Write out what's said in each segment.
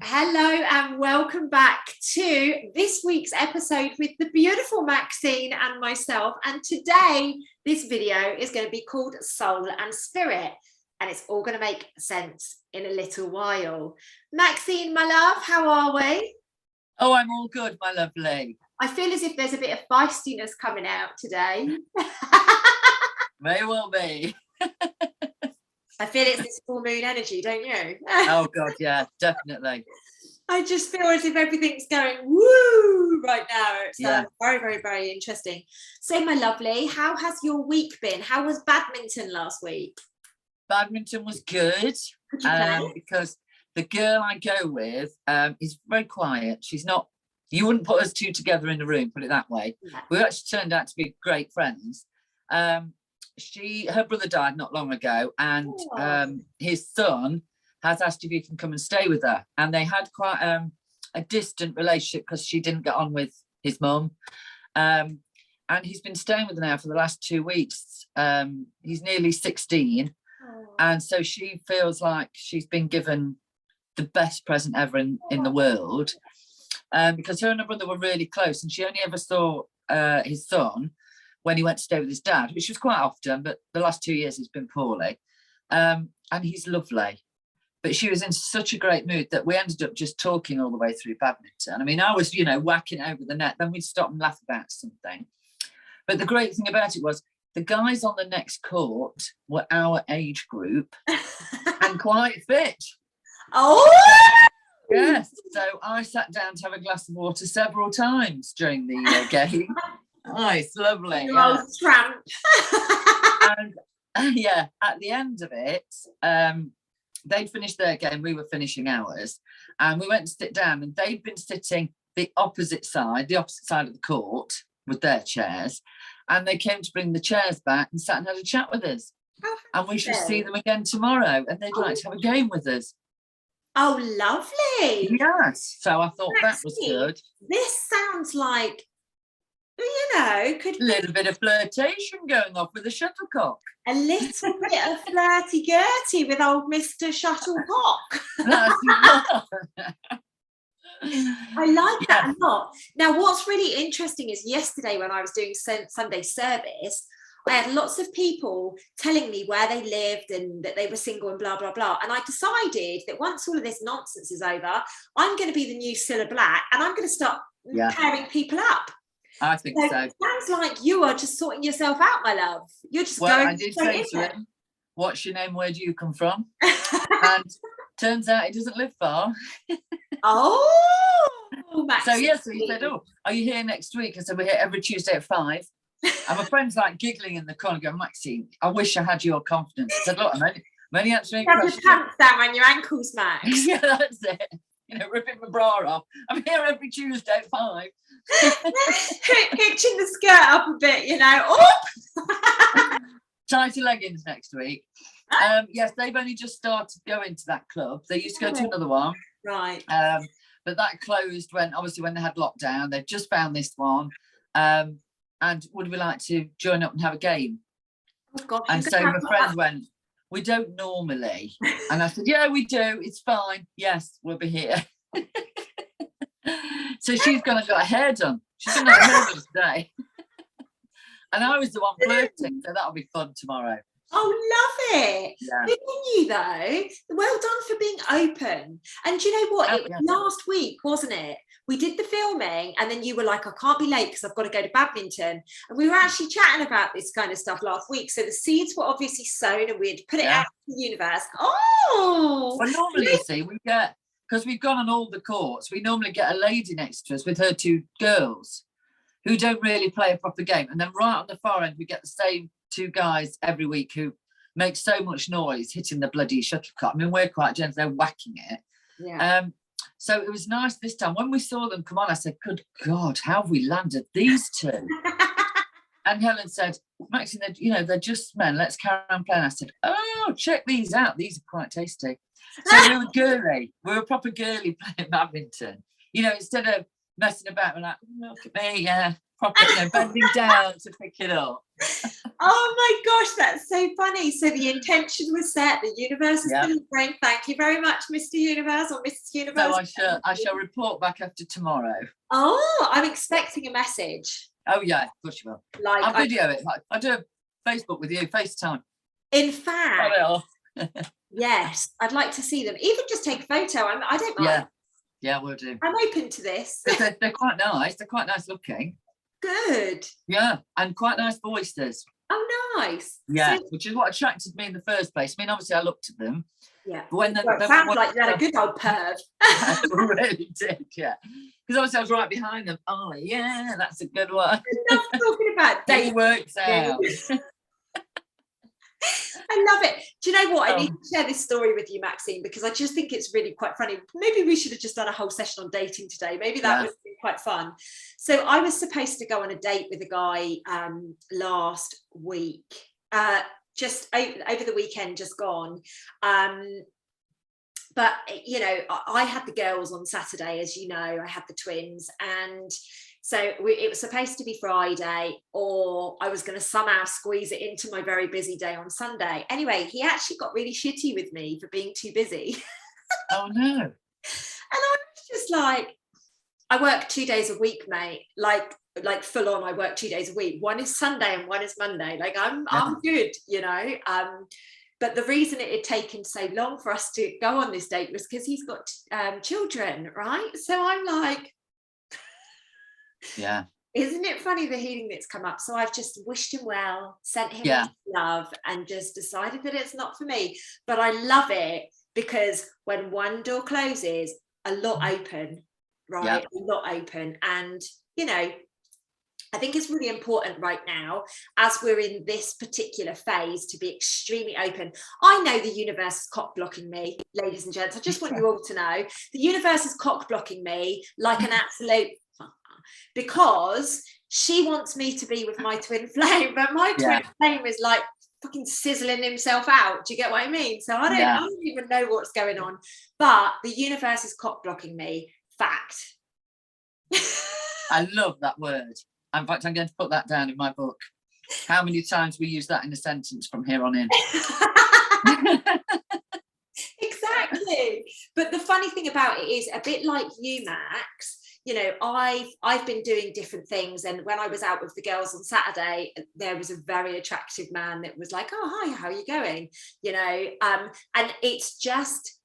Hello and welcome back to this week's episode with the beautiful Maxine and myself. And today, this video is going to be called Soul and Spirit, and it's all going to make sense in a little while. Maxine, my love, how are we? Oh, I'm all good, my lovely. I feel as if there's a bit of feistiness coming out today. May well be. I feel it's this full moon energy, don't you? Oh God, yeah, definitely. I just feel as if everything's going woo right now. It's very, very, very interesting. So, my lovely, how has your week been? How was badminton last week? Badminton was good because the girl I go with is very quiet. She's not, you wouldn't put us two together in a room, put it that way. Yeah. We actually turned out to be great friends. Her brother died not long ago, and his son has asked if he can come and stay with her, and they had quite a distant relationship because she didn't get on with his mum, and he's been staying with her now for the last 2 weeks. He's nearly 16, and so she feels like she's been given the best present ever in the world, because her and her brother were really close, and she only ever saw his son when he went to stay with his dad, which was quite often, but the last 2 years he's been poorly. And he's lovely. But she was in such a great mood that we ended up just talking all the way through badminton. I mean, I was, whacking over the net, then we'd stop and laugh about something. But the great thing about it was the guys on the next court were our age group and quite fit. Oh! Yes. So I sat down to have a glass of water several times during the game. Nice, lovely. Yeah. Tramp. And at the end of it, they'd finished their game, we were finishing ours, and we went to sit down, and they'd been sitting the opposite side of the court with their chairs, and they came to bring the chairs back and sat and had a chat with us. And we should see them again tomorrow, and they'd like to have a game with us. Oh, lovely. Yes. So I thought that was good. This sounds like, could a little bit of flirtation going off with the shuttlecock. A little bit of flirty-gurty with old Mr. Shuttlecock. I like that a lot. Now, what's really interesting is yesterday when I was doing Sunday service, I had lots of people telling me where they lived and that they were single and blah, blah, blah. And I decided that once all of this nonsense is over, I'm going to be the new Cilla Black, and I'm going to start pairing people up. I think so. It sounds like you are just sorting yourself out, my love. You're just going. I did say to him, "What's your name? Where do you come from?" And turns out he doesn't live far. Oh, so yes, so he said, "Oh, are you here next week?" I said, "We're here every Tuesday at 5. And my friend's like giggling in the corner, going, "Maxine, I wish I had your confidence." I said, "Look, I'm only answering questions." Have your pants down when your ankles, Max. Yeah, that's it. Ripping my bra off. I'm here every Tuesday at 5. Hitching the skirt up a bit, Oh! Tighter leggings next week. Yes, they've only just started going to that club. They used to go to another one. Right. But that closed when they had lockdown. They've just found this one. And would we like to join up and have a game? Oh, gosh, and so my friend went, "We don't normally." And I said, "Yeah, we do. It's fine. Yes, we'll be here." So she's going to get her hair done. She's going to have her hair done today. And I was the one flirting, so that'll be fun tomorrow. Oh, love it. Yeah. Good on you, though. Well done for being open. And do you know what? It was last week, wasn't it? We did the filming, and then you were like, "I can't be late because I've got to go to badminton." And we were actually chatting about this kind of stuff last week. So the seeds were obviously sown, and we'd put it out to the universe. Oh! Well, normally, you see, we get, because we've gone on all the courts, we normally get a lady next to us with her 2 girls who don't really play a proper game. And then right on the far end, we get the same 2 guys every week who make so much noise hitting the bloody shuttlecock. I mean, we're quite gentle, they're whacking it. Yeah. So it was nice this time. When we saw them come on, I said, "Good God, how have we landed these 2?" And Helen said, "Maxine, they're just men. Let's carry on playing." I said, "Oh, check these out. These are quite tasty." So we were girly. We were proper girly playing badminton. Instead of messing about. We're like, look at me, yeah, proper, bending down to pick it up. Oh my gosh, that's so funny. So the intention was set, the universe is delivering. Thank you very much, Mr. Universe or Mrs. Universe. So I shall report back after tomorrow. Oh, I'm expecting a message. Oh yeah, of course you will. Like, I'll video it. I do a Facebook with you, FaceTime. In fact, yes, I'd like to see them. Even just take a photo. I don't mind. Yeah, we'll do. I'm open to this. They're quite nice. They're quite nice looking. Good. Yeah, and quite nice voices. Oh, nice. Yeah, so, which is what attracted me in the first place. I mean, obviously, I looked at them. Yeah. But when it sounds like you had a good old perv. I really did, yeah. Because obviously I was right behind them. Oh, yeah, that's a good one. Enough talking about dating. It works out. I love it. Do you know what? I need to share this story with you, Maxine, because I just think it's really quite funny. Maybe we should have just done a whole session on dating today. Maybe that would be quite fun. So I was supposed to go on a date with a guy last week, just over the weekend, just gone. But, I had the girls on Saturday, as you know, I had the twins. And so it was supposed to be Friday, or I was going to somehow squeeze it into my very busy day on Sunday. Anyway, he actually got really shitty with me for being too busy. Oh, no. And I was just like, I work 2 days a week, mate. Like full on, I work 2 days a week. One is Sunday and one is Monday. Like I'm good, But the reason it had taken so long for us to go on this date was because he's got children, right? So I'm like, yeah. Isn't it funny the healing that's come up? So I've just wished him well, sent him love, and just decided that it's not for me. But I love it because when one door closes, a lot open, right? A lot open. And, I think it's really important right now, as we're in this particular phase, to be extremely open. I know the universe is cock blocking me, ladies and gents. I just want you all to know the universe is cock blocking me like an absolute, because she wants me to be with my twin flame, but my twin flame is like fucking sizzling himself out. Do you get what I mean? So I don't even know what's going on, but the universe is cock blocking me. Fact. I love that word. In fact, I'm going to put that down in my book. How many times we use that in a sentence from here on in. Exactly. But the funny thing about it is, a bit like you, Max, I've been doing different things. And when I was out with the girls on Saturday, there was a very attractive man that was like, oh, hi, how are you going? And it's just,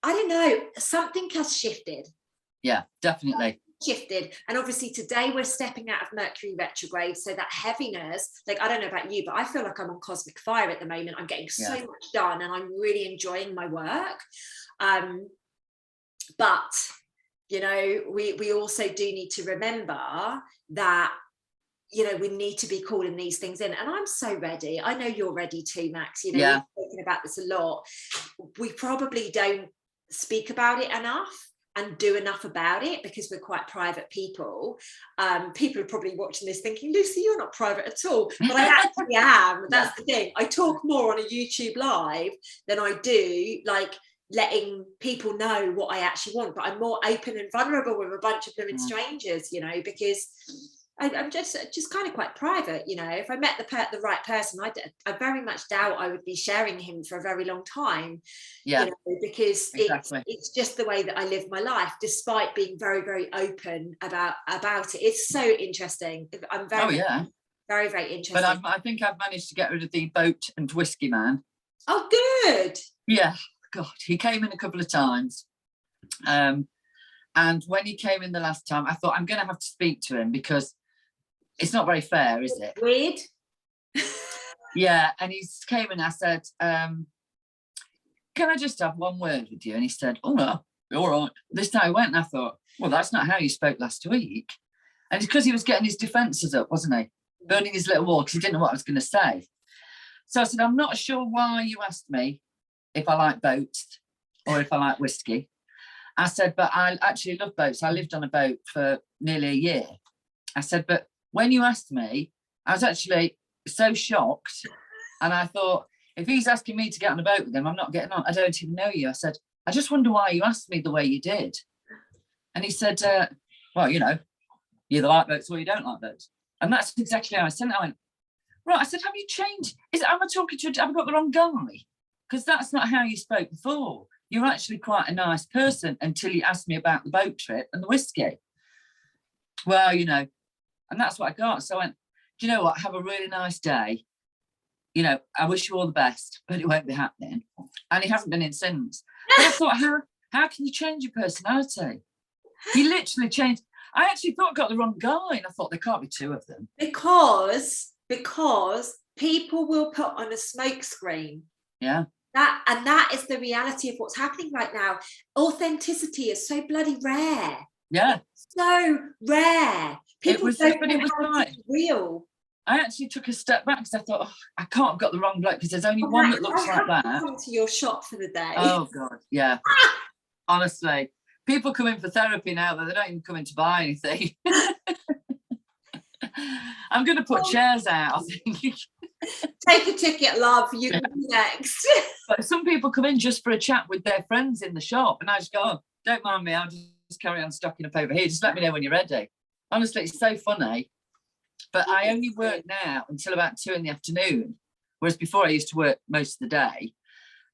I don't know, something has shifted. Yeah, definitely. Shifted. And obviously today we're stepping out of Mercury retrograde, so that heaviness, like, I don't know about you, but I feel like I'm on cosmic fire at the moment. I'm getting so much done and I'm really enjoying my work, but we also do need to remember that we need to be calling these things in. And I'm so ready. I know you're ready too, Max. We've spoken about this a lot. We probably don't speak about it enough and do enough about it because we're quite private people. People are probably watching this thinking, Lucy, you're not private at all. But I actually am. That's the thing. I talk more on a YouTube live than I do like letting people know what I actually want. But I'm more open and vulnerable with a bunch of women strangers, because I'm just kind of quite private. If I met the right person, I very much doubt I would be sharing him for a very long time. Because it's just the way that I live my life, despite being very, very open about it. It's so interesting. I'm very, very, very interested. But I think I've managed to get rid of the boat and whiskey man. Oh, good. Yeah, God, he came in a couple of times. And when he came in the last time, I thought I'm going to have to speak to him because it's not very fair, is it? Weird. Yeah, and he came and I said, can I just have one word with you? And he said, oh, no, you're all right. This time I went and I thought, well, that's not how you spoke last week. And it's because he was getting his defences up, wasn't he? Burning his little wall because he didn't know what I was going to say. So I said, I'm not sure why you asked me if I like boats or if I like whiskey. I said, but I actually love boats. I lived on a boat for nearly a year. I said, but when you asked me, I was actually so shocked. And I thought, if he's asking me to get on a boat with him, I'm not getting on. I don't even know you. I said, I just wonder why you asked me the way you did. And he said, well, you either like boats or you don't like boats. And that's exactly how I sent it. I went, right, I said, have you changed? Am I talking to have I got the wrong guy? Because that's not how you spoke before. You're actually quite a nice person until you asked me about the boat trip and the whiskey. Well, and that's what I got. So I went, do you know what? Have a really nice day. I wish you all the best, but it won't be happening. And he hasn't been in since. But I thought, how can you change your personality? He literally changed. I actually thought I got the wrong guy, and I thought there can't be two of them. Because people will put on a smoke screen. Yeah. That is the reality of what's happening right now. Authenticity is so bloody rare. Yeah. So rare. People don't know how to be real. I actually took a step back because I thought, I can't have got the wrong bloke because there's only one that looks like that. Come to your shop for the day. Oh God, yeah. Honestly, people come in for therapy now that they don't even come in to buy anything. I'm going to put chairs out, I think. Take a ticket, love. You can be next. But some people come in just for a chat with their friends in the shop, and I just go, don't mind me, I'll just carry on stocking up over here. Just let me know when you're ready. Honestly, it's so funny. But I only work now until about 2 p.m, whereas before I used to work most of the day.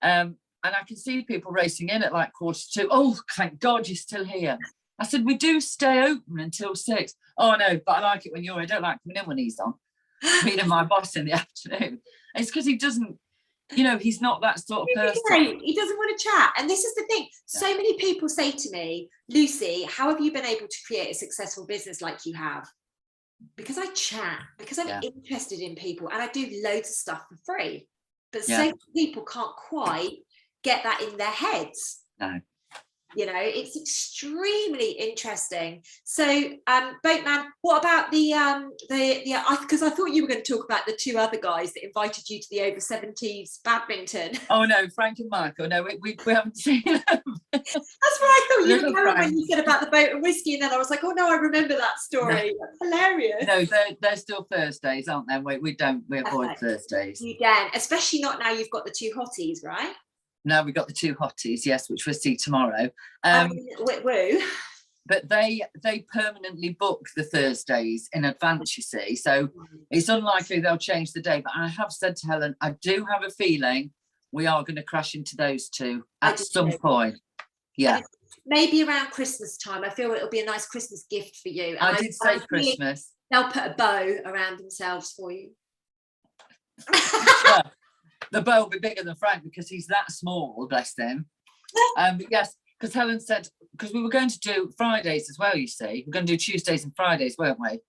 And I can see people racing in at like 1:45. Oh, thank God you're still here. I said, we do stay open until 6. Oh, no, but I like it when you're. I don't like coming in when he's on. Meeting my boss in the afternoon. It's because he doesn't, he's not that sort of person. He doesn't want to chat. And this is the thing. So many people say to me, Lucy, how have you been able to create a successful business like you have? Because I chat, because I'm interested in people, and I do loads of stuff for free. But so many people can't quite get that in their heads. No. It's extremely interesting. So, Boatman, what about because I thought you were going to talk about the 2 other guys that invited you to the over 70s badminton. Oh no, Frank and Michael. No, we haven't seen them. That's what I thought you were going when you said about the boat and whiskey, and then I was like, oh no, I remember that story. No. That's hilarious. No, they're still Thursdays, aren't they? We avoid Thursdays. You don't, especially not now you've got the 2 hotties, right? No, we've got the 2 hotties, yes, which we'll see tomorrow. Woo. But they permanently book the Thursdays in advance, you see. So it's unlikely they'll change the day. But I have said to Helen, I do have a feeling we are going to crash into those 2 at some point. Yeah. Maybe around Christmas time. I feel it'll be a nice Christmas gift for you. And I did say Christmas. They'll put a bow around themselves for you. Yeah. The bow will be bigger than Frank because he's that small, bless him. But yes, because Helen said, because we were going to do Fridays as well, you see. We're going to do Tuesdays and Fridays, weren't we?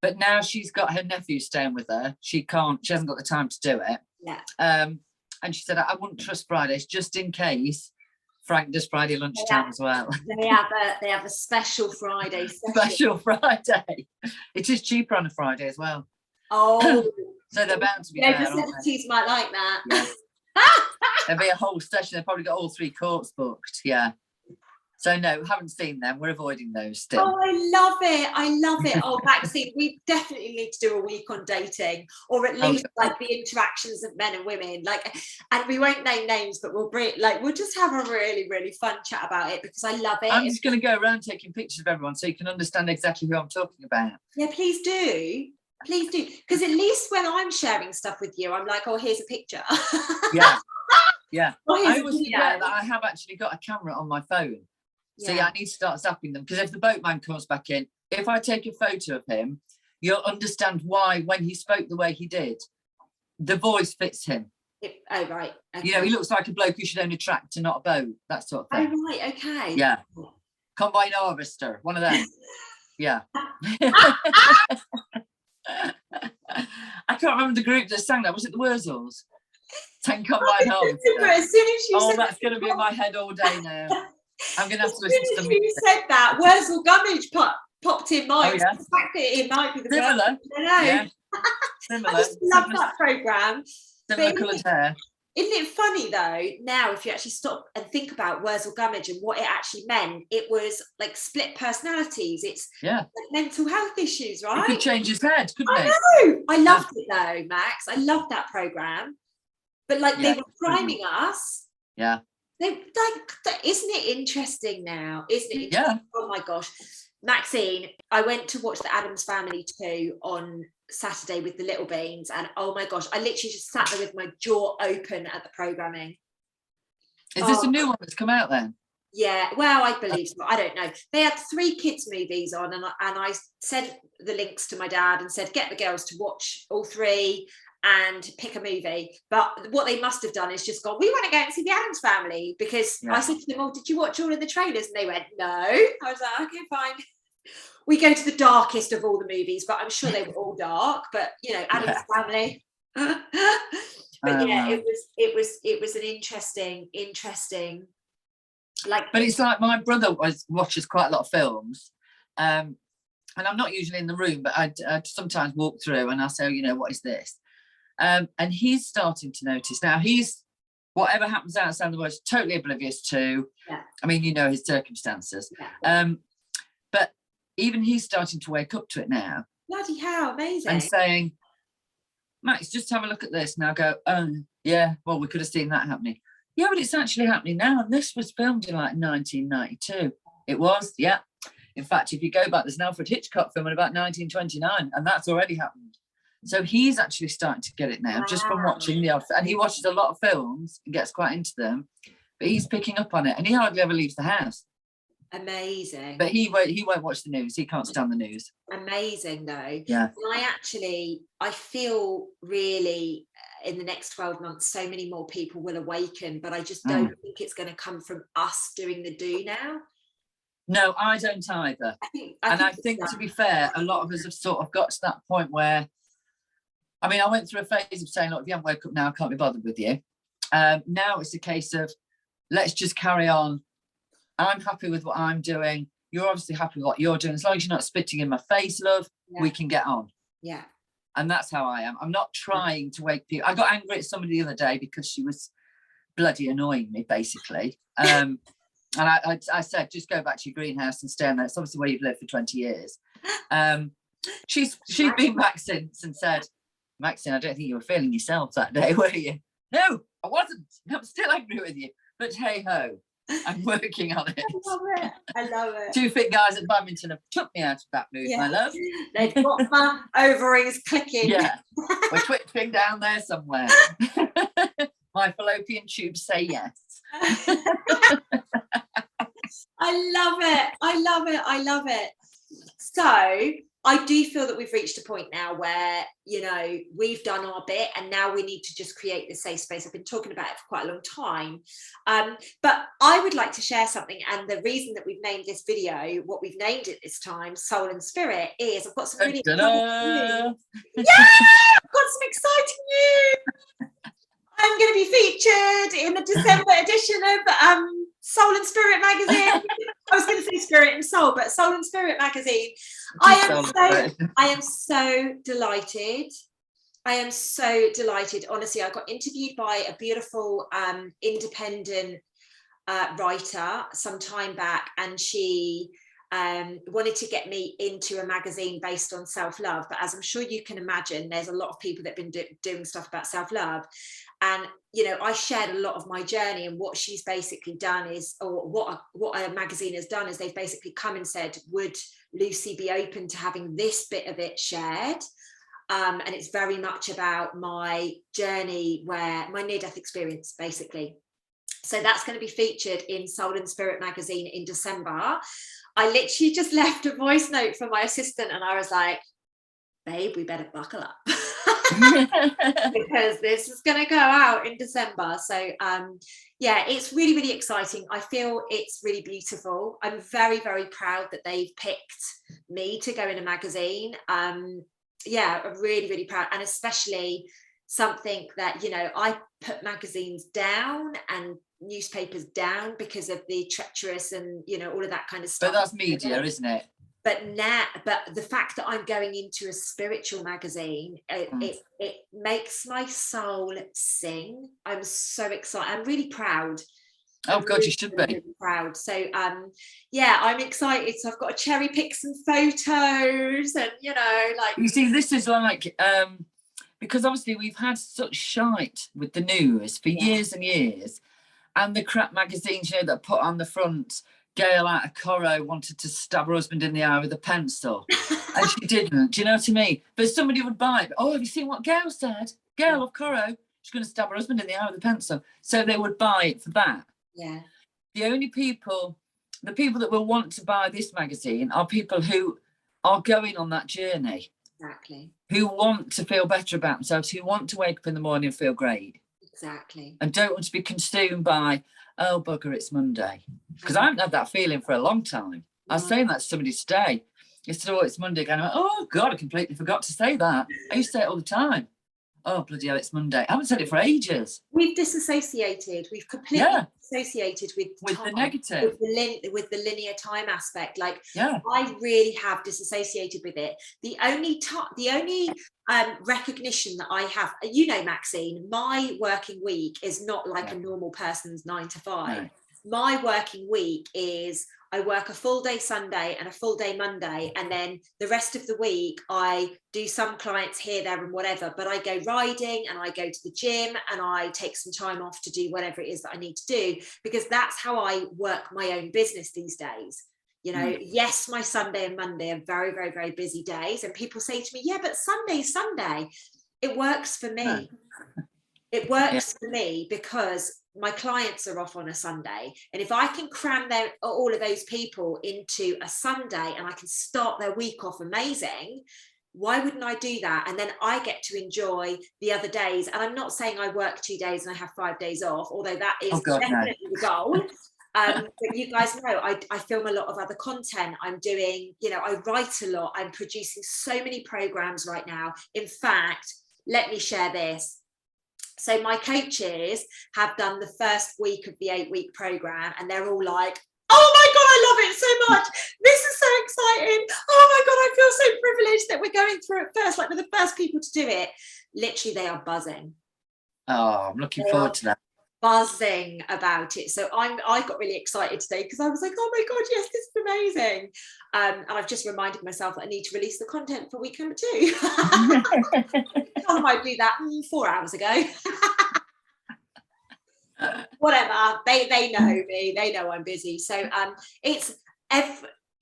But now she's got her nephew staying with her. She hasn't got the time to do it. Yeah. And she said, I wouldn't trust Fridays just in case Frank does Friday lunchtime as well. They have a special Friday session. Special Friday. It is cheaper on a Friday as well. Oh. So they're bound to be there. Facilities might like that. Yeah. There'll be a whole session. They've probably got all 3 courts booked. Yeah. So no, haven't seen them. We're avoiding those still. Oh, I love it. Oh, Maxine, we definitely need to do a week on dating, or at least like the interactions of men and women. Like, and we won't name names, but we'll just have a really, really fun chat about it because I love it. I'm just going to go around taking pictures of everyone so you can understand exactly who I'm talking about. Yeah, please do. Please do. Because at least when I'm sharing stuff with you, I'm like, oh, here's a picture. Yeah. Yeah. I always forget that I have actually got a camera on my phone. So I need to start zapping them. Because if the boatman comes back in, if I take a photo of him, you'll understand why when he spoke the way he did, the voice fits him. Oh, right. Okay. He looks like a bloke who should own a tractor, not a boat. That sort of thing. Oh, right. Okay. Yeah. Combine harvester. One of them. Yeah. I can't remember the group that sang that. Was it the Wurzels? 10 combine harvester. As soon as you said that's going to be in my head all day now. I'm going to have to listen to them. You said that, Wurzel Gummidge popped in mind. Oh, yeah. The fact that it might be the similar. I don't know. Yeah. Similar. I just love that programme. Similar coloured hair. Isn't it funny though, now if you actually stop and think about Wurzel Gummidge and what it actually meant, it was like split personalities. It's like mental health issues, right? It could change his head, couldn't it? I know. I loved it though, Max. I loved that programme. But they were priming us. Yeah. Isn't it interesting now? Isn't it? Yeah. Oh my gosh. Maxine, I went to watch the Addams Family 2 on Saturday with the little beans, and oh my gosh, I literally just sat there with my jaw open at the programming. Is this a new one that's come out then? Yeah, well, I believe so. I don't know. They had 3 kids movies on, and I sent the links to my dad and said, get the girls to watch all 3 and pick a movie. But what they must have done is just gone, we want to go and see the Addams Family, because I said to them, oh, did you watch all of the trailers? And they went, no. I was like, okay, fine. We go to the darkest of all the movies, but I'm sure they were all dark. But you know, Addams Family. But yeah, it was an interesting. Like, but it's like my brother watches quite a lot of films, and I'm not usually in the room, but I sometimes walk through and I say, you know, what is this? And he's starting to notice now. He's, whatever happens outside the world, totally oblivious to. Yeah. I mean, you know, his circumstances. Yeah. But even he's starting to wake up to it now. Bloody hell, amazing. And saying, Max, just have a look at this. And I'll go, oh, yeah, well, we could have seen that happening. Yeah, but it's actually happening now. And this was filmed in like 1992. It was, yeah. In fact, if you go back, there's an Alfred Hitchcock film in about 1929, and that's already happened. So he's actually starting to get it now, just from watching the odd. And he watches a lot of films and gets quite into them, but he's picking up on it, and he hardly ever leaves the house. Amazing. But he won't watch the news. He can't stand the news. Amazing, though. Yeah. And I feel really in the next 12 months, so many more people will awaken, but I just don't think it's going to come from us doing the do now. No, I don't either. I think to be fair, a lot of us have sort of got to that point where, I mean, I went through a phase of saying, look, if you haven't woke up now, I can't be bothered with you. Now it's a case of, let's just carry on. I'm happy with what I'm doing. You're obviously happy with what you're doing. As long as you're not spitting in my face, love, we can get on. Yeah. And that's how I am. I'm not trying to wake people. I got angry at somebody the other day because she was bloody annoying me, basically. And I said, just go back to your greenhouse and stay in there. It's obviously where you've lived for 20 years. She's been back since and said, Maxine, I don't think you were feeling yourself that day, were you? No, I wasn't. I'm still angry with you. But hey ho, I'm working on it. I love it. 2 fit guys at badminton have took me out of that mood, my love. They've got my ovaries clicking. Yeah, we're twitching down there somewhere. My fallopian tubes say yes. I love it. So I do feel that we've reached a point now where, you know, we've done our bit and now we need to just create the safe space. I've been talking about it for quite a long time. But I would like to share something. And the reason that we've named this video, what we've named it this time, Soul and Spirit, is I've got some really exciting news. Yeah, I've got some exciting news. I'm going to be featured in the December edition of Soul and Spirit magazine. I was going to say Spirit and Soul, but Soul and Spirit magazine. I am so delighted. I am so delighted. Honestly, I got interviewed by a beautiful independent writer some time back, and she wanted to get me into a magazine based on self-love. But as I'm sure you can imagine, there's a lot of people that have been doing stuff about self-love. And, you know, I shared a lot of my journey, and what she's basically done is, or what a magazine has done is they've basically come and said, would Lucy be open to having this bit of it shared? And it's very much about my journey, where my near-death experience, basically. So that's going to be featured in Soul and Spirit magazine in December. I literally just left a voice note for my assistant and I was like, babe, we better buckle up. Because this is going to go out in December. So yeah, it's really, really exciting. I feel it's really beautiful. I'm very, very proud that they've picked me to go in a magazine. Yeah, I'm really, really proud. And especially something that, you know, I put magazines down and newspapers down because of the treacherous and, you know, all of that kind of stuff. But that's media, isn't it? But now, but the fact that I'm going into a spiritual magazine, it makes my soul sing. I'm so excited. I'm really proud. Oh God, you should be. Really proud. So yeah, I'm excited. So I've got to cherry pick some photos, and you know, like, you see, this is like because obviously we've had such shite with the news for years and years, and the crap magazines, you know, that put on the front, Gail out of Corro wanted to stab her husband in the eye with a pencil, and she didn't. Do you know what I mean? But somebody would buy it. Oh, have you seen what Gail said? Gail of Corro, she's going to stab her husband in the eye with a pencil. So they would buy it for that. Yeah. The people that will want to buy this magazine are people who are going on that journey. Exactly. Who want to feel better about themselves, who want to wake up in the morning and feel great. Exactly. And don't want to be consumed by, oh, bugger, it's Monday. Because I haven't had that feeling for a long time. I was saying that to somebody today. They said, oh, it's Monday again. I went, oh, God, I completely forgot to say that. I used to say it all the time. Oh, bloody hell, it's Monday. I haven't said it for ages. We've disassociated. We've completely disassociated with the negative. With the linear time aspect. Like, yeah. I really have disassociated with it. The only recognition that I have, you know, Maxine, my working week is not like a normal person's 9 to 5. No. My working week is I work a full day Sunday and a full day Monday, and then the rest of the week I do some clients here, there and whatever, but I go riding and I go to the gym and I take some time off to do whatever it is that I need to do, because that's how I work my own business these days. You know, yes, my Sunday and Monday are very, very, very busy days, and people say to me, yeah, but Sunday's Sunday. It works for me. It works for me because my clients are off on a Sunday, and if I can cram all of those people into a Sunday and I can start their week off amazing, why wouldn't I do that? And then I get to enjoy the other days. And I'm not saying I work 2 days and I have 5 days off, although that is definitely the goal. But you guys know I film a lot of other content. I'm doing, you know, I write a lot. I'm producing so many programs right now. In fact, let me share this. So my coaches have done the first week of the 8-week program, and they're all like, oh my God, I love it so much. This is so exciting. Oh my God, I feel so privileged that we're going through it first. Like, we're the first people to do it. Literally, they are buzzing. Oh, I'm looking forward to that. Buzzing about it. So I got really excited today because I was like, oh my God, yes, this is amazing. And I've just reminded myself that I need to release the content for week number 2. I might do that 4 hours ago. Whatever, they know me, they know I'm busy. So it's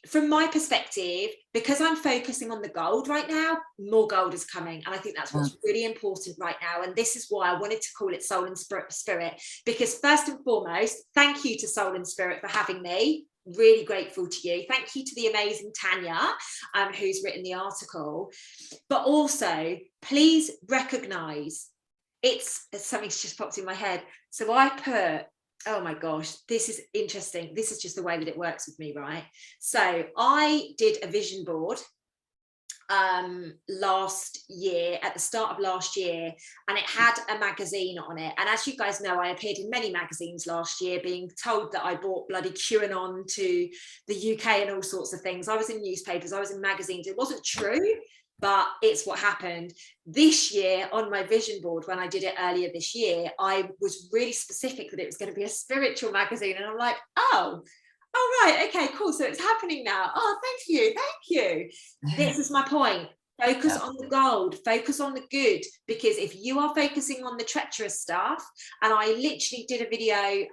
from my perspective, because I'm focusing on the gold right now, more gold is coming. And I think that's what's really important right now. And this is why I wanted to call it Soul and Spirit, because first and foremost, thank you to Soul and Spirit for having me. Really grateful to you. Thank you to the amazing Tanya, who's written the article. But also, please recognize, something's just popped in my head. So I put, oh my gosh, this is interesting. This is just the way that it works with me, right? So I did a vision board last year, at the start of last year, and it had a magazine on it. And as you guys know, I appeared in many magazines last year, being told that I brought bloody QAnon to the UK and all sorts of things. I was in newspapers, I was in magazines. It wasn't true, but it's what happened. This year on my vision board, when I did it earlier this year, I was really specific that it was going to be a spiritual magazine. And I'm like, oh, right, okay, cool. So it's happening now. Oh, thank you. This is my point. Focus on the gold, focus on the good, because if you are focusing on the treacherous stuff, and I literally did a video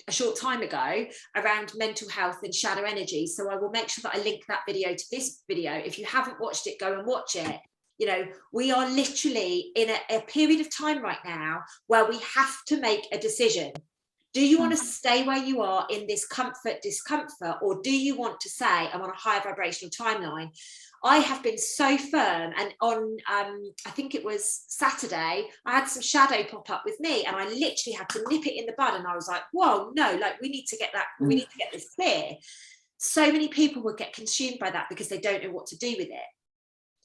a short time ago around mental health and shadow energy. So I will make sure that I link that video to this video. If you haven't watched it, go and watch it. You know, we are literally in a period of time right now where we have to make a decision. Do you want to stay where you are in this discomfort, or do you want to say, I'm on a higher vibrational timeline? I have been so firm, and on I think it was Saturday, I had some shadow pop up with me, and I literally had to nip it in the bud. And I was like, whoa, no, like we need to get this clear. So many people will get consumed by that because they don't know what to do with it.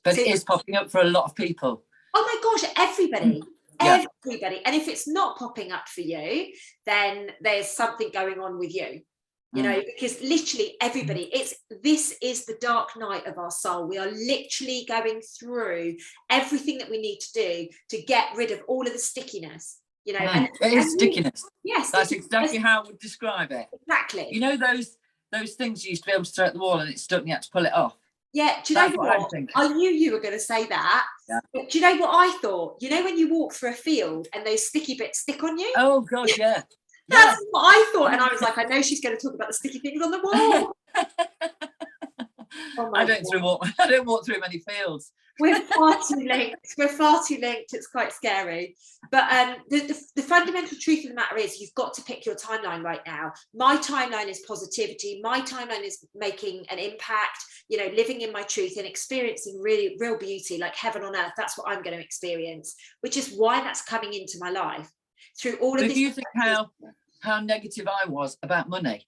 But so, it is popping up for a lot of people. Oh my gosh, everybody. Everybody. And if it's not popping up for you, then there's something going on with you. You know, because literally everybody, this is the dark night of our soul. We are literally going through everything that we need to do to get rid of all of the stickiness, you know. And it is stickiness. Yes. That's exactly how I would describe it. Exactly. You know, those things you used to be able to throw at the wall and it stuck and you had to pull it off. Yeah, do you know what? I knew you were going to say that. Yeah. But do you know what I thought? You know when you walk through a field and those sticky bits stick on you? Oh, God, yeah. That's what I thought. And I was like, I know she's going to talk about the sticky things on the wall. Oh I don't walk through many fields. We're far too linked. It's quite scary. But the fundamental truth of the matter is you've got to pick your timeline right now. My timeline is positivity. My timeline is making an impact, you know, living in my truth and experiencing really real beauty, like heaven on earth. That's what I'm going to experience, which is why that's coming into my life through all of this. If you think how negative I was about money,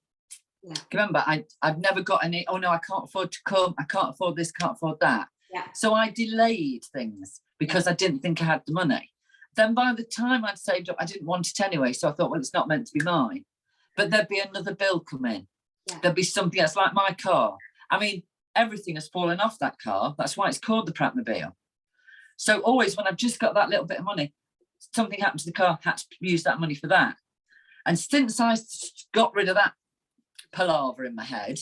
yeah. Remember, I've never got any, oh no, I can't afford to come, I can't afford this, can't afford that. Yeah. So I delayed things because I didn't think I had the money. Then by the time I'd saved up, I didn't want it anyway. So I thought, well, it's not meant to be mine. But there'd be another bill come in. Yeah. There'd be something else, like my car. I mean, everything has fallen off that car. That's why it's called the Pratmobile. So always when I've just got that little bit of money, something happened to the car, had to use that money for that. And since I got rid of that palaver in my head,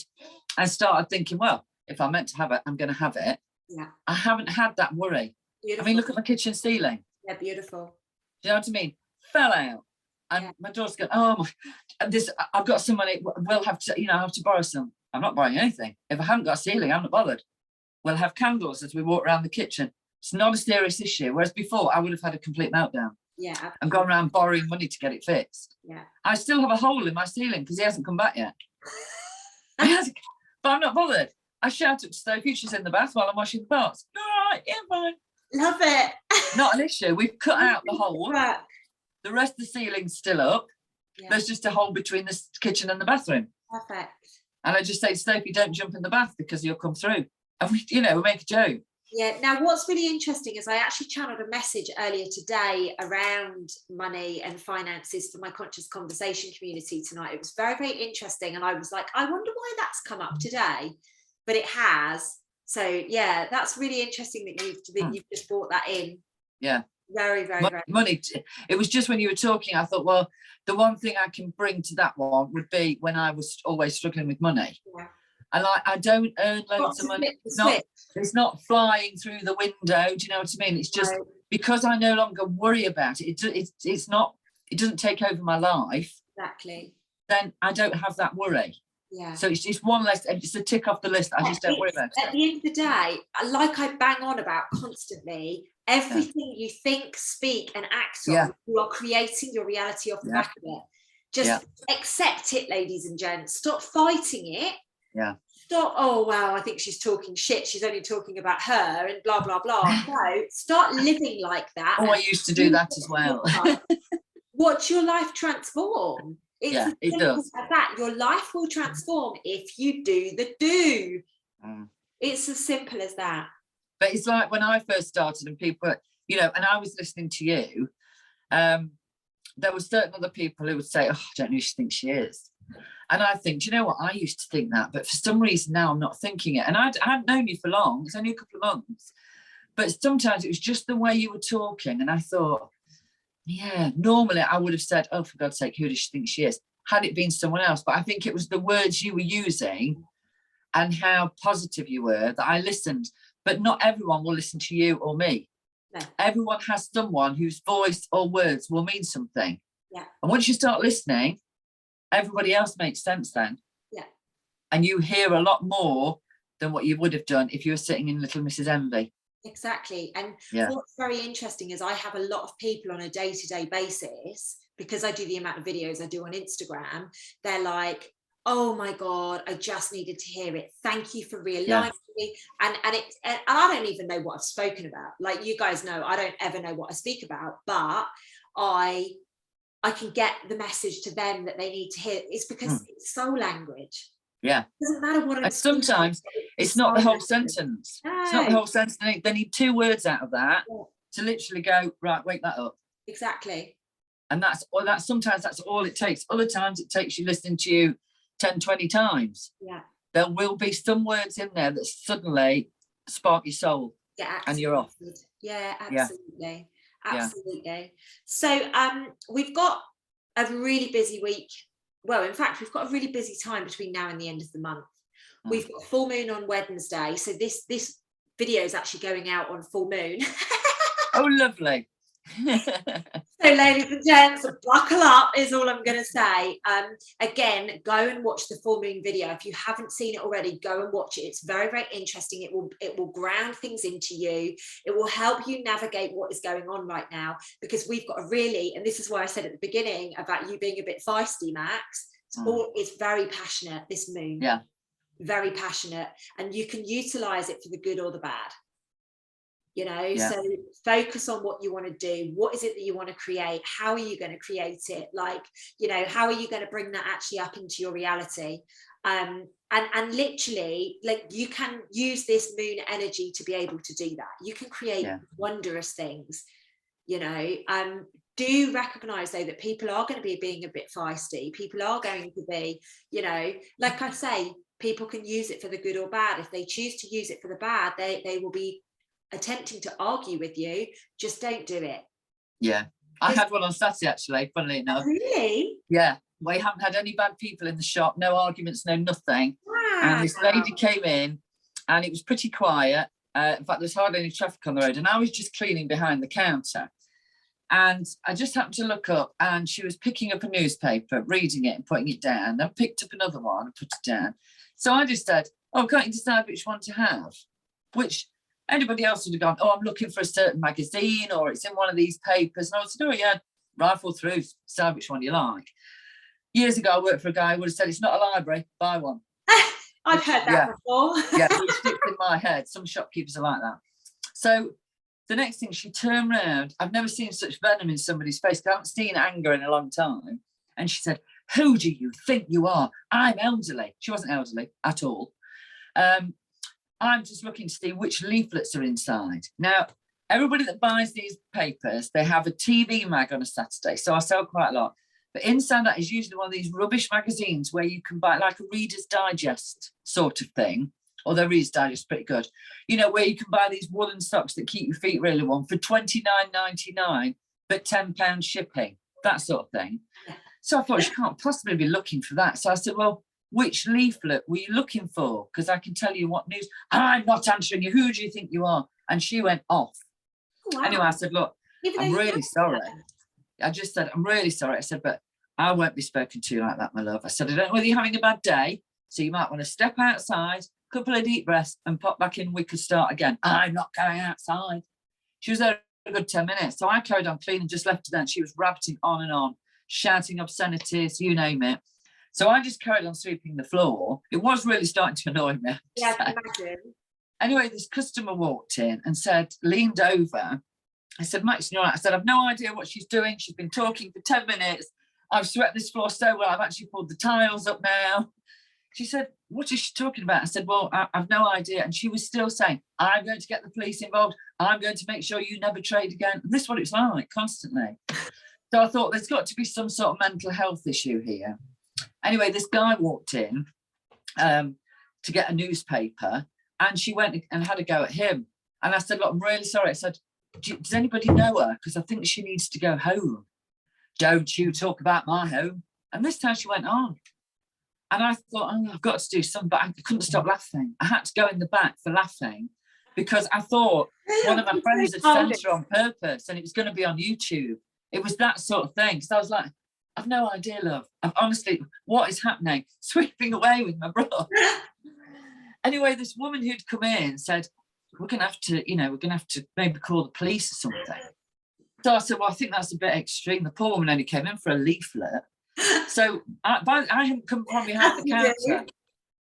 I started thinking, well, if I'm meant to have it, I'm going to have it. Yeah. I haven't had that worry. Beautiful. I mean, look at my kitchen ceiling. Yeah, beautiful. Do you know what I mean? Fell out. And my daughter's going, oh, this, I've got some money. We'll have to, I have to borrow some. I'm not buying anything. If I haven't got a ceiling, I'm not bothered. We'll have candles as we walk around the kitchen. It's not a serious issue. Whereas before, I would have had a complete meltdown. Yeah. Absolutely. And gone around borrowing money to get it fixed. Yeah. I still have a hole in my ceiling because he hasn't come back yet. But I'm not bothered. I shout at Sophie, she's in the bath while I'm washing the pots. All right, yeah, fine. Love it. Not an issue. We've cut out the hole. The rest of the ceiling's still up. Yeah. There's just a hole between the kitchen and the bathroom. Perfect. And I just say to Sophie, don't jump in the bath because you'll come through. And we make a joke. Yeah. Now, what's really interesting is I actually channeled a message earlier today around money and finances for my conscious conversation community tonight. It was very, very interesting. And I was like, I wonder why that's come up today. But it has. So, yeah, that's really interesting that you've just brought that in. Yeah. Very, very, very. Money. It was just when you were talking, I thought, well, the one thing I can bring to that one would be when I was always struggling with money. Yeah. And I don't earn loads of money. It's not flying through the window. Do you know what I mean? It's just because I no longer worry about it. It's not. It doesn't take over my life. Exactly. Then I don't have that worry. Yeah. So it's just one less. It's a tick off the list. I just don't worry about it. At the end of the day, like I bang on about constantly, everything you think, speak, and act on, you are creating your reality off the back of it. Just accept it, ladies and gents. Stop fighting it. Yeah. Stop. Oh wow, I think she's talking shit. She's only talking about her and blah blah blah. No, start living like that. Oh, I used to do that as well. Watch your life transform. It's it does. Like that. Your life will transform if you do the do. It's as simple as that. But it's like when I first started and people, and I was listening to you, there were certain other people who would say, oh, I don't know who she thinks she is. And I think, do you know what? I used to think that, but for some reason now I'm not thinking it. And I hadn't known you for long. It's only a couple of months. But sometimes it was just the way you were talking. And I thought, yeah, normally I would have said, oh, for God's sake, who does she think she is? Had it been someone else. But I think it was the words you were using and how positive you were that I listened. But not everyone will listen to you or me. No. Everyone has someone whose voice or words will mean something. Yeah. And once you start listening, everybody else makes sense then. Yeah. And you hear a lot more than what you would have done if you were sitting in Little Mrs. Envy. Exactly. And what's very interesting is I have a lot of people on a day-to-day basis, because I do the amount of videos I do on Instagram. They're like, oh my God, I just needed to hear it. Thank you for realigning me. And I don't even know what I've spoken about. Like you guys know, I don't ever know what I speak about, but I can get the message to them that they need to hear. It's because it's soul language. Yeah. It doesn't matter what I'm sometimes it's not the whole sentence. No. It's not the whole sentence. They need 2 words out of that to literally go, right, wake that up. Exactly. And sometimes that's all it takes. Other times it takes you listening to you 10, 20 times. Yeah. There will be some words in there that suddenly spark your soul. Yeah, and you're off. Yeah, absolutely. Yeah. Absolutely. Yeah. So we've got a really busy week. Well, in fact, we've got a really busy time between now and the end of the month. We've got full moon on Wednesday. So this video is actually going out on full moon. Oh, lovely. So, ladies and gents, buckle up is all I'm going to say. Again, go and watch the full moon video. If you haven't seen it already, go and watch it. It's very, very interesting. It will ground things into you. It will help you navigate what is going on right now, because we've got a really, and this is why I said at the beginning about you being a bit feisty, Max. It's very passionate, this moon. Yeah. Very passionate, and you can utilize it for the good or the bad. You know, so focus on what you want to do. What is it that you want to create? How are you going to create it? Like, you know, how are you going to bring that actually up into your reality? And literally, like, you can use this moon energy to be able to do that. You can create wondrous things, you know. Do recognize, though, that people are going to be being a bit feisty. People are going to be, you know, like I say, people can use it for the good or bad. If they choose to use it for the bad, they will be attempting to argue with you. Just don't do it. Yeah, I had one on Saturday, actually, funnily enough. Really? Yeah, we haven't had any bad people in the shop, no arguments, no nothing. Wow. And this lady came in and it was pretty quiet. In fact, there's hardly any traffic on the road, and I was just cleaning behind the counter, and I just happened to look up, and she was picking up a newspaper, reading it and putting it down, then picked up another one and put it down. So I just said, oh, can't you decide which one to have? Which anybody else would have gone, oh, I'm looking for a certain magazine, or it's in one of these papers. And I said, oh, yeah, rifle through, decide which one you like. Years ago, I worked for a guy who would have said, it's not a library, buy one. I've heard that before. Yeah, it sticks in my head. Some shopkeepers are like that. So the next thing, she turned around. I've never seen such venom in somebody's face. I haven't seen anger in a long time. And she said, who do you think you are? I'm elderly. She wasn't elderly at all. I'm just looking to see which leaflets are inside. Now, everybody that buys these papers, they have a TV mag on a Saturday, so I sell quite a lot. But inside that is usually one of these rubbish magazines where you can buy like a Reader's Digest sort of thing, although Reader's Digest is pretty good. You know, where you can buy these woolen socks that keep your feet really warm for $29.99, but £10 shipping, that sort of thing. So I thought, she can't possibly be looking for that. So I said, well, which leaflet were you looking for? Because I can tell you what news. I'm not answering you. Who do you think you are? And she went off. Wow. Anyway, I said, look, I'm really sorry. I just said, I'm really sorry. I said, but I won't be spoken to like that, my love. I said, I don't know whether you're having a bad day, so you might want to step outside, couple of deep breaths, and pop back in. We could start again. I'm not going outside. She was there a good 10 minutes. So I carried on cleaning, just left her there. And she was rabbiting on and on, shouting obscenities, you name it. So I just carried on sweeping the floor. It was really starting to annoy me. Yeah, I can imagine. Anyway, this customer walked in and said, leaned over. I said, Maxine, you're right. I said, I've no idea what she's doing. She's been talking for 10 minutes. I've swept this floor so well, I've actually pulled the tiles up now. She said, what is she talking about? I said, well, I've no idea. And she was still saying, I'm going to get the police involved. I'm going to make sure you never trade again. And this is what it's like, constantly. So I thought there's got to be some sort of mental health issue here. Anyway, this guy walked in to get a newspaper, and she went and had a go at him. And I said, look, I'm really sorry. I said, does anybody know her? Because I think she needs to go home. Don't you talk about my home. And this time she went on. And I thought, oh, I've got to do something, but I couldn't stop laughing. I had to go in the back for laughing because I thought one of my friends had sent her on purpose and it was going to be on YouTube. It was that sort of thing. So I was like, I've no idea, love. I've honestly, what is happening? Sweeping away with my brush. Anyway, this woman who'd come in said, we're going to have to maybe call the police or something. So I said, well, I think that's a bit extreme. The poor woman only came in for a leaflet. So I hadn't come from behind the counter.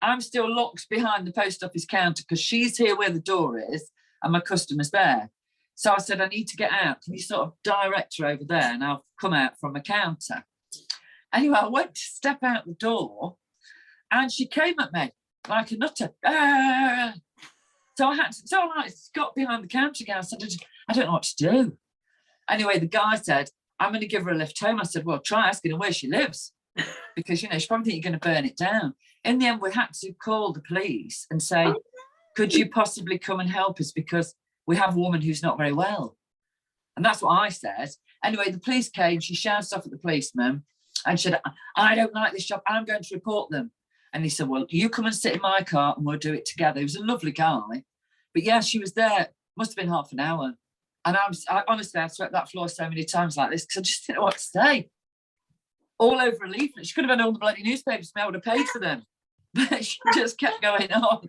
I'm still locked behind the post office counter because she's here where the door is and my customer's there. So I said, I need to get out. Can you sort of direct her over there and I'll come out from the counter? Anyway, I went to step out the door and she came at me like a nutter. Ah! So I got behind the counter again. I said, I don't know what to do. Anyway, the guy said, I'm going to give her a lift home. I said, well, try asking her where she lives because, she probably think you're going to burn it down. In the end, we had to call the police and say, could you possibly come and help us because we have a woman who's not very well. And that's what I said. Anyway, the police came. She shouted off at the policeman and said, I don't like this shop. I'm going to report them. And he said, well, you come and sit in my car and we'll do it together. He was a lovely guy. But yeah, she was there. Must have been half an hour. And honestly, I've swept that floor so many times like this because I just didn't know what to say. All over a leaflet. She could have had all the bloody newspapers, and I would have paid for them. But she just kept going on.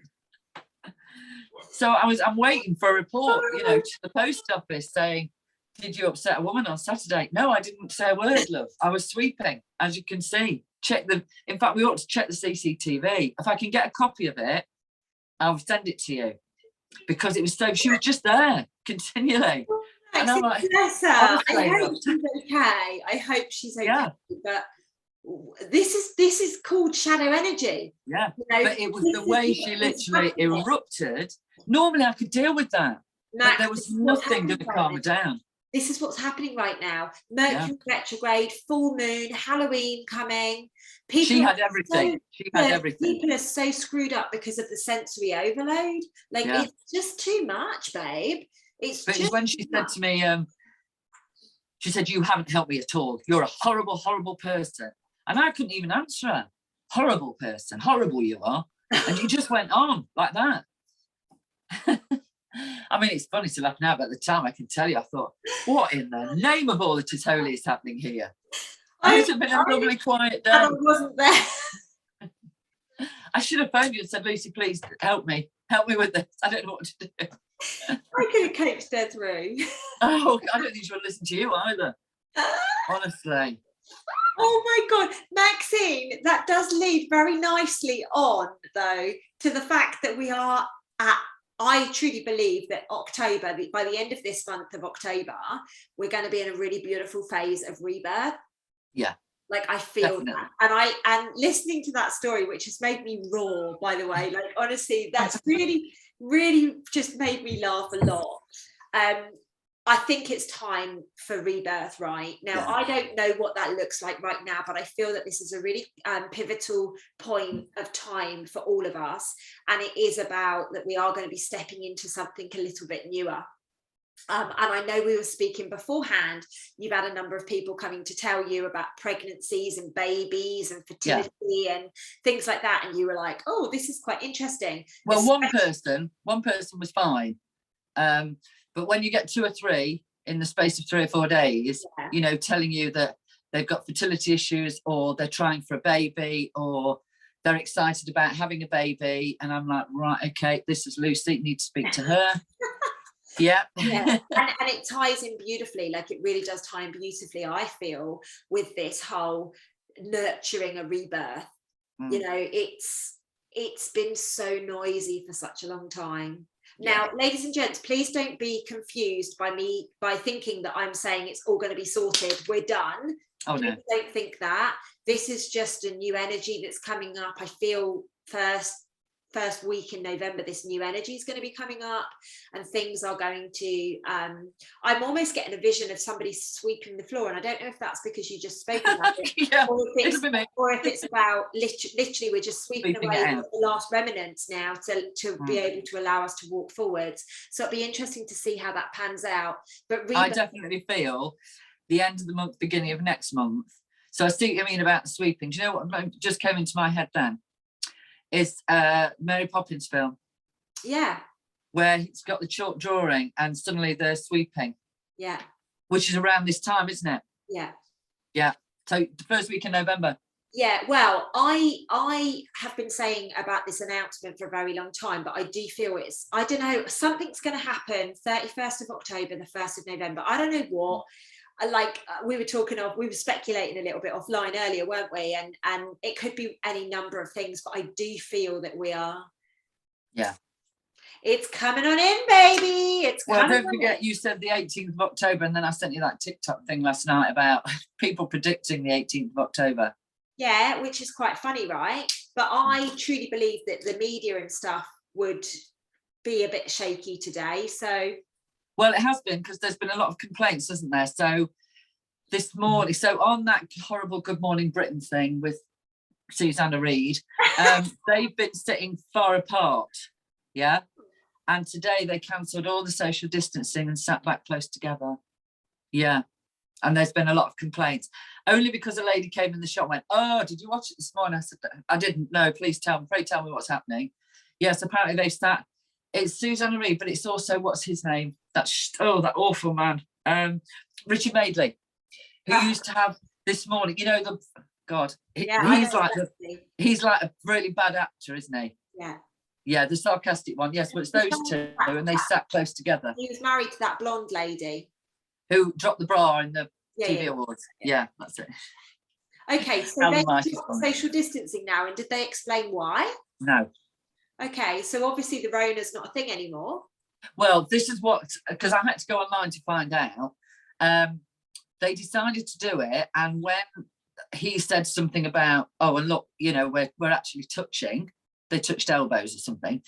So I'm waiting for a report, to the post office saying, did you upset a woman on Saturday? No, I didn't say a word, love. I was sweeping, as you can see. In fact, we ought to check the CCTV. If I can get a copy of it, I'll send it to you. Because she was just there continually. And I'm like, I hope she's okay. I hope she's okay. Yeah. But this is called shadow energy. Yeah. But it was the way she literally erupted. Normally I could deal with that. But there was nothing going to calm her down. This is what's happening right now. Mercury retrograde, full moon, Halloween coming. She had everything. People are so screwed up because of the sensory overload. It's just too much, babe. It's when she said to me, she said, you haven't helped me at all. You're a horrible, horrible person. And I couldn't even answer her. Horrible person, horrible you are. And you just went on like that. I mean, it's funny to laugh now, but at the time I can tell you, I thought, what in the name of all that is holy is happening here? It would have been a lovely quiet day. I wasn't there. I should have phoned you and said, Lucy, please help me with this. I don't know what to do. I could have coached her through. Oh, I don't think she would listen to you either. Honestly. Oh my God, Maxine, that does lead very nicely on, though, to the fact that we are I truly believe that October, by the end of this month of October, we're going to be in a really beautiful phase of rebirth. Yeah. I feel that. And listening to that story, which has made me roar, by the way, honestly, that's really, really just made me laugh a lot. I think it's time for rebirth right now. Yeah. I don't know what that looks like right now, but I feel that this is a really pivotal point of time for all of us. And it is about that we are going to be stepping into something a little bit newer. And I know we were speaking beforehand, you've had a number of people coming to tell you about pregnancies and babies and fertility and things like that. And you were like, oh, this is quite interesting. Well, one person was fine. But when you get 2 or 3 in the space of 3 or 4 days, telling you that they've got fertility issues or they're trying for a baby or they're excited about having a baby. And I'm like, right, okay, this is Lucy, need to speak to her. Yeah. And it ties in beautifully, it really does tie in beautifully, I feel, with this whole nurturing a rebirth. It's been so noisy for such a long time. Now, ladies and gents, please don't be confused by thinking that I'm saying it's all going to be sorted. We're done. Oh, no. Don't think that. This is just a new energy that's coming up. I feel first week in November, this new energy is going to be coming up and things are going to, I'm almost getting a vision of somebody sweeping the floor. And I don't know if that's because you just spoke about it or if it's about literally we're just sweeping away the last remnants now to be able to allow us to walk forwards. So it'll be interesting to see how that pans out. But I definitely feel the end of the month, beginning of next month. So I see what you mean about the sweeping. Do you know what just came into my head then? Is Mary Poppins film. Yeah. Where it's got the chalk drawing and suddenly they're sweeping. Yeah. Which is around this time, isn't it? Yeah. Yeah. So the first week in November. Yeah, well, I have been saying about this announcement for a very long time, but I do feel I don't know, something's going to happen 31st of October, the 1st of November. I don't know what. We were speculating a little bit offline earlier, weren't we? And it could be any number of things, but I do feel that we are. Yeah. It's coming on in, baby. Don't forget, you said the 18th of October, and then I sent you that TikTok thing last night about people predicting the 18th of October. Yeah, which is quite funny, right? But I truly believe that the media and stuff would be a bit shaky today. So. Well, it has been because there's been a lot of complaints, hasn't there? So this morning, on that horrible Good Morning Britain thing with Susanna Reid, they've been sitting far apart, yeah? And today they cancelled all the social distancing and sat back close together. Yeah. And there's been a lot of complaints. Only because a lady came in the shop and went, oh, did you watch it this morning? I said, I didn't. No, please pray tell me what's happening. Yes, apparently they've sat. It's Susanna Reid, but it's also, what's his name? that awful man, Richard Madeley, who used to have This Morning, you know, he's like a really bad actor, isn't he? Yeah, the sarcastic one. Yes, well, it's those two, and they sat close together. He was married to that blonde lady who dropped the bra in the TV awards. Yeah, that's it. Okay, so they're social distancing now, and did they explain why? No. Okay, so obviously the Rona's not a thing anymore. Well, this is what, because I had to go online to find out. They decided to do it, and when he said something about, oh, and look, you know, we're actually touching, they touched elbows or something.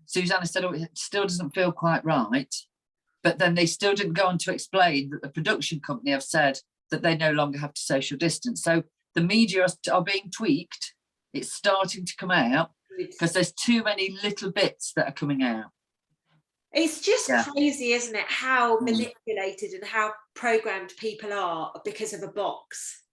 Susanna said, oh, it still doesn't feel quite right. But then they still didn't go on to explain that the production company have said that they no longer have to social distance. So the media are being tweaked. It's starting to come out because there's too many little bits that are coming out. It's just crazy, isn't it? How manipulated and how programmed people are because of a box.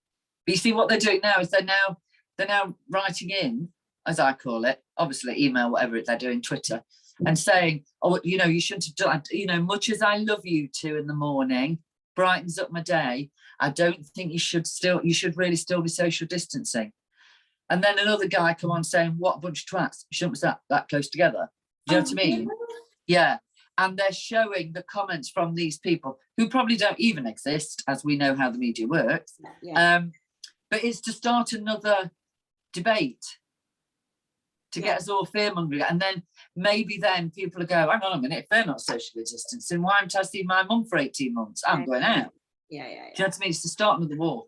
But you see what they're doing now is they're now writing in, as I call it, obviously email, whatever they're doing, Twitter, and saying, oh, you know, you shouldn't have done, you know, much as I love you two in the morning, brightens up my day, I don't think you should really still be social distancing. And then another guy come on saying, what a bunch of twats, you shouldn't be that close together. Do you know what I mean? Yeah. And they're showing the comments from these people who probably don't even exist, as we know how the media works. But it's to start another debate to get us all fear-mongering. And then maybe then people will go, hang on a minute, if they're not socially distancing, why haven't I seen my mum for 18 months? I'm going out. Do you know what I mean? It's the start of the war.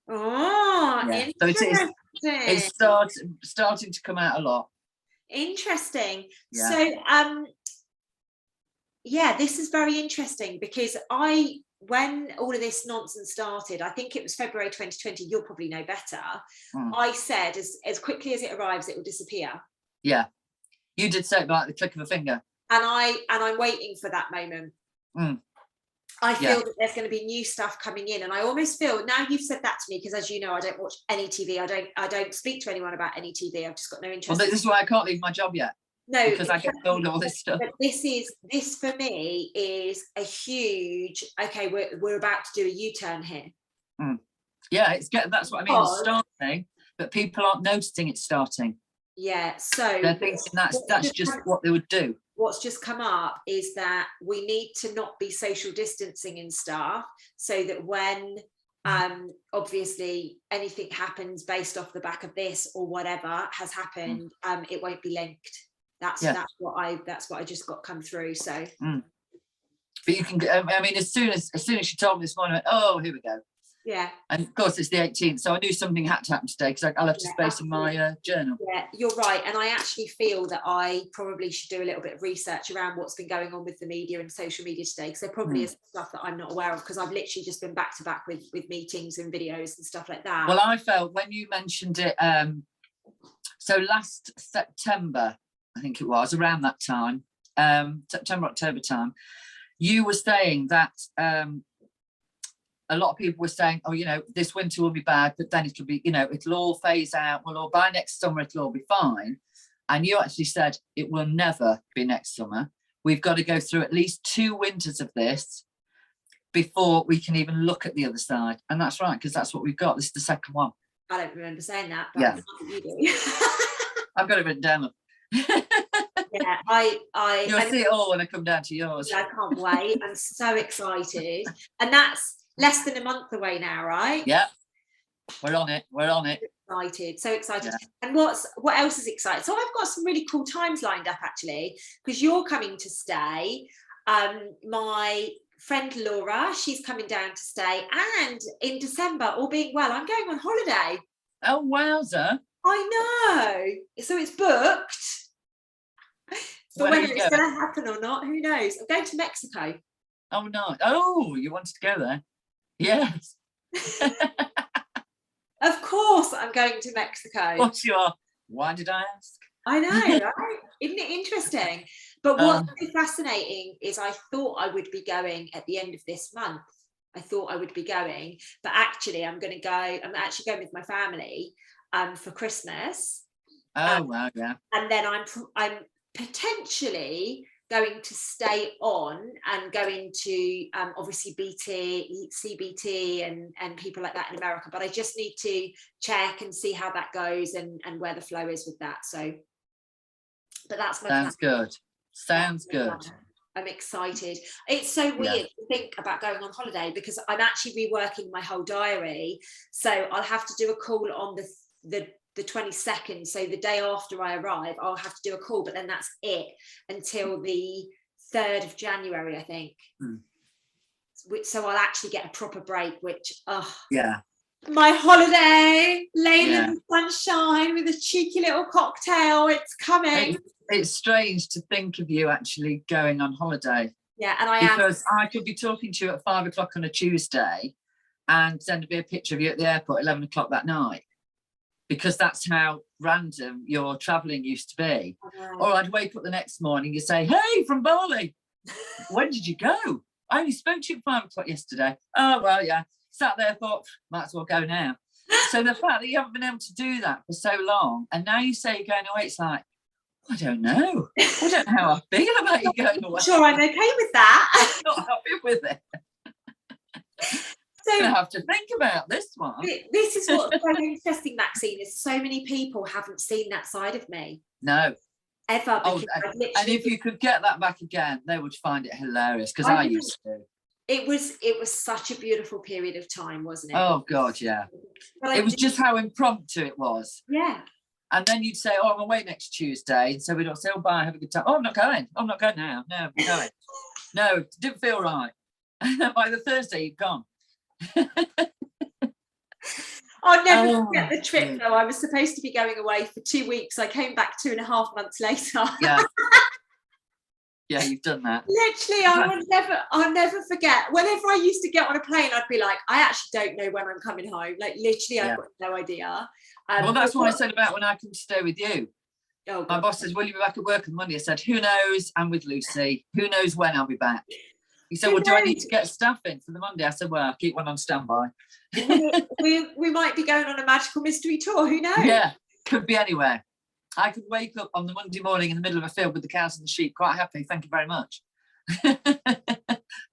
Oh, interesting. So it's starting to come out a lot. Interesting. So, this is very interesting because when all of this nonsense started, I think it was February 2020, you'll probably know better. I said, as quickly as it arrives, it will disappear. Yeah. You did say it like the click of a finger. And I'm waiting for that moment. I feel that there's going to be new stuff coming in, and I almost feel, now you've said that to me, because as you know, I don't watch any TV. I don't speak to anyone about any TV. I've just got no interest. Well, this is why I can't leave my job yet. No, because I get told all this stuff. But this for me is a huge. Okay, we're about to do a U-turn here. Yeah, that's what I mean. It's starting, but people aren't noticing it's starting. Yeah, so they're thinking that's just what they would do. What's just come up is that we need to not be social distancing in staff, so that when obviously anything happens based off the back of this or whatever has happened, it won't be linked. That's what I just got come through. So but you can, I mean, as soon as she told me this morning, I went, oh, here we go. Yeah. And of course it's the 18th, so I knew something had to happen today because I'll have to space in my journal. Yeah, you're right. And I actually feel that I probably should do a little bit of research around what's been going on with the media and social media today, because there probably is stuff that I'm not aware of, because I've literally just been back to back with meetings and videos and stuff like that. Well, I felt when you mentioned it, so last September, I think it was, around that time, September, October time, you were saying that a lot of people were saying, oh, you know, this winter will be bad, but then it'll be, you know, it'll all phase out. Well, or by next summer, it'll all be fine. And you actually said it will never be next summer. We've got to go through at least 2 winters of this before we can even look at the other side. And that's right, because that's what we've got. This is the second one. I don't remember saying that, but you do. I've got it written down. Yeah, you'll see it all when I come down to yours. I can't wait. I'm so excited. And that's less than a month away now, right? Yeah, we're on it. So excited. And what else is exciting? So I've got some really cool times lined up, actually, because you're coming to stay. My friend Laura, she's coming down to stay, and in December, all being well, I'm going on holiday. Oh, wowza. I know. So it's booked. But whether it's going to happen or not, who knows? I'm going to Mexico. Oh, no. Oh, you wanted to go there? Yes. Of course I'm going to Mexico. Of course you are. Why did I ask? I know, right? Isn't it interesting? But what's fascinating is I thought I would be going at the end of this month. I thought I would be going, but actually I'm actually going with my family for Christmas. Oh, wow, yeah. And then I'm potentially going to stay on and going to obviously BT, CBT and people like that in America, but I just need to check and see how that goes and where the flow is with that. So, but that's my Sounds plan. Good. Sounds good. I'm excited. It's so weird to think about going on holiday because I'm actually reworking my whole diary. So I'll have to do a call on the 22nd. So the day after I arrive, I'll have to do a call, but then that's it until the 3rd of January, I think. So I'll actually get a proper break, which, my holiday, laying in the sunshine with a cheeky little cocktail. It's coming. It's strange to think of you actually going on holiday. Yeah, and because I could be talking to you at 5 o'clock on a Tuesday and send me a picture of you at the airport at 11 o'clock that night, because that's how random your travelling used to be. Or I'd wake up the next morning, you say, hey, from Bali, when did you go? I only spoke to you at 5 o'clock yesterday. Oh, well, yeah. Sat there, thought, might as well go now. So the fact that you haven't been able to do that for so long, and now you say you're going away, it's like, I don't know. I don't know how I feel about you going away. Sure, I'm okay with that. I'm not happy with it. So I have to think about this one. This is what's so interesting, Maxine, is so many people haven't seen that side of me. No. Ever. And if you could get that back again, they would find it hilarious, because I used to. It was such a beautiful period of time, wasn't it? Oh God, yeah. It was just how impromptu it was. Yeah. And then you'd say, oh, I'm away next Tuesday. And so we'd all say, oh, bye, have a good time. Oh, I'm not going. I'm not going now. No, I'm going. No, it didn't feel right. By the Thursday, you'd gone. I'll never forget the trip, though. I was supposed to be going away for 2 weeks. I came back 2.5 months later. Yeah. Yeah, you've done that. Literally, I'll never forget. Whenever I used to get on a plane, I'd be like, I actually don't know when I'm coming home. Like, literally, I've got no idea. Well, that's what I said about when I come to stay with you. Oh, my boss says, will you be back at work on Monday? I said, who knows? I'm with Lucy. Who knows when I'll be back? He said, well, do I need to get staff in for the Monday? I said, well, I'll keep one on standby. we might be going on a magical mystery tour. Who knows? Yeah, could be anywhere. I could wake up on the Monday morning in the middle of a field with the cows and the sheep, quite happy. Thank you very much.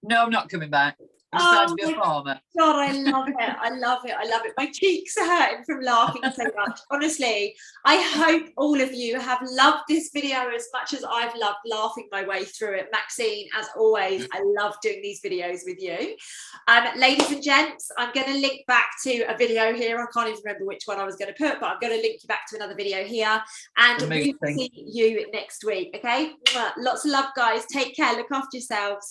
No, I'm not coming back. I'm starting to be a farmer. God, I love it. I love it. I love it. My cheeks are hurting from laughing so much. Honestly, I hope all of you have loved this video as much as I've loved laughing my way through it. Maxine, as always, I love doing these videos with you. Ladies and gents, I'm going to link back to a video here. I can't even remember which one I was going to put, but I'm going to link you back to another video here. And we will see you next week, okay? Lots of love, guys. Take care. Look after yourselves.